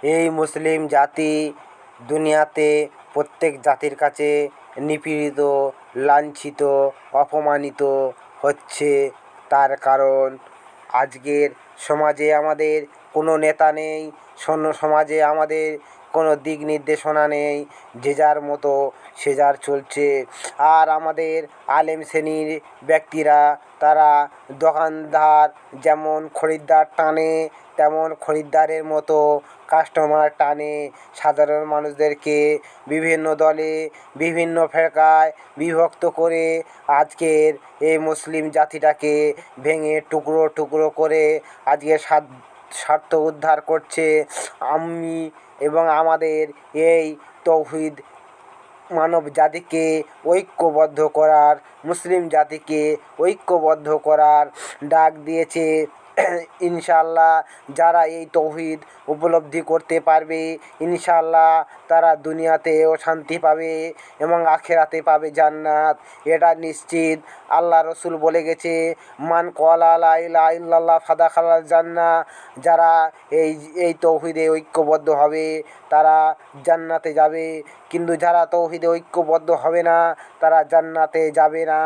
এই মুসলিম জাতি দুনিয়াতে প্রত্যেক জাতির কাছে নিপীড়িত, লাঞ্ছিত, অপমানিত হচ্ছে। তার কারণ আজকের সমাজে আমাদের কোনো নেতা নেই, সমাজে আমাদের কোনো দিক নির্দেশনা নেই, যে যার মতো সে যার চলছে। আর আমাদের আলেম শ্রেণীর ব্যক্তিরা তারা দোকানদার যেমন খরিদ্দার টানে, তেমন খরিদ্দারের মতো কাস্টমার টানে। সাধারণ মানুষদেরকে বিভিন্ন দলে, বিভিন্ন ফেরকায় বিভক্ত করে আজকের এই মুসলিম জাতিটাকে ভেঙে টুকরো টুকরো করে আজকে স্বার্থ উদ্ধার করছে। আমি এবং আমাদের এই তৌহিদ মানব জাতিকে ঐক্যবদ্ধ করার, মুসলিম জাতিকে ঐক্যবদ্ধ করার ডাক দিয়েছে। ইনশাআল্লাহ যারা এই তৌহিদ উপলব্ধি করতে পারবে, ইনশাআল্লাহ তারা দুনিয়াতেও শান্তি পাবে এবং আখেরাতে পাবে জান্নাত, এটা নিশ্চিত। আল্লাহ রসুল বলে গেছে, মান ক্বালা লা ইলাহা ইল্লাল্লাহ ফাদাখালাল জান্নাহ। যারা এই তৌহিদে ঐক্যবদ্ধ হবে তারা জান্নাতে যাবে, কিন্তু যারা তৌহিদে ঐক্যবদ্ধ হবে না তারা জান্নাতে যাবে না।